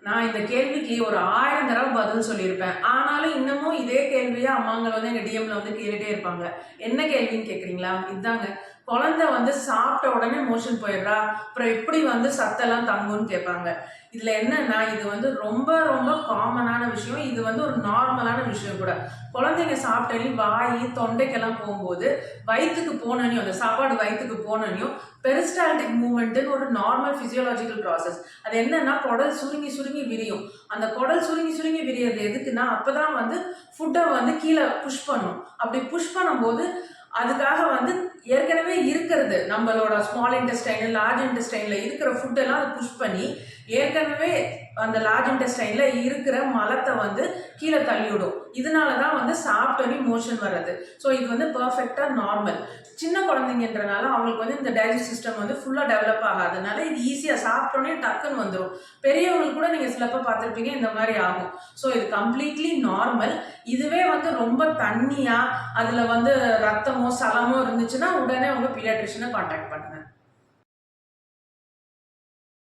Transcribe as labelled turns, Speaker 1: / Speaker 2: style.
Speaker 1: நான் இந்த கேள்விக்கு ஒரு 1000 தடவை பதில் சொல்லியிருப்பேன். ஆனாலும் இன்னமும் இதே கேள்விய அம்மாங்கள் வந்து எங்க டிஎம்ல வந்து கேட்டுட்டே இருப்பாங்க. என்ன கேள்வின்னு கேட்குறீங்களா? இதாங்க. குழந்தை வந்து சாப்பிட்ட உடனே மோஷன் போயிடுறா, அப்புறம் எப்படி வந்து சத்தெல்லாம் தங்கும்னு கேட்பாங்க. இதுல என்னன்னா, இது வந்து ரொம்ப ரொம்ப காமனான விஷயம். இது வந்து ஒரு நார்மலான விஷயம் கூட. குழந்தைங்க சாப்பிட்டனி வாய், தொண்டைக்கெல்லாம் போகும்போது வயிற்றுக்கு போனனையும், அந்த சாப்பாடு வயிற்றுக்கு போனனையும் பெரிஸ்டால்டிக் மூவ்மெண்ட்னு ஒரு நார்மல் பிசியோலாஜிக்கல் ப்ராசஸ். அது என்னன்னா, குடல் சுருங்கி சுருங்கி விரியும். அந்த குடல் சுருங்கி சுருங்கி விரியறது எதுக்குன்னா, அப்பதான் வந்து ஃபுட்டை வந்து கீழே புஷ் பண்ணும். அப்படி புஷ் பண்ணும்போது அதுக்காக வந்து ஏற்கனவே இருக்கிறது நம்மளோட ஸ்மால் இன்டெஸ்டைன் லார்ஜ் இன்டெஸ்டைன்ல இருக்கிற ஃபுட்டெல்லாம் அதை புஷ் பண்ணி ஏற்கனவே அந்த லார்ஜ் இன்டெஸ்டைன்ல இருக்கிற மலத்தை வந்து கீழே தள்ளிவிடும். இதனால தான் வந்து சாப்பிட்டோன்னே மோஷன் வர்றது. ஸோ இது வந்து பர்ஃபெக்டா நார்மல். சின்ன குழந்தைங்கன்றனால அவங்களுக்கு வந்து இந்த டைஜஸ்ட் சிஸ்டம் வந்து ஃபுல்லாக டெவலப் ஆகாதனால இது ஈஸியாக சாப்பிட்டோன்னே டக்குன்னு வந்துடும். பெரியவங்களுக்கு கூட நீங்கள் சிலப்ப பார்த்துருப்பீங்க இந்த மாதிரி ஆகும். ஸோ இது கம்ப்ளீட்லி நார்மல். இதுவே வந்து ரொம்ப தண்ணியா அதில் வந்து ரத்தமோ சலமோ இருந்துச்சுன்னா உடனே உங்கள் பீடியாட்ரிஷனை கான்டாக்ட் பண்ணுங்க.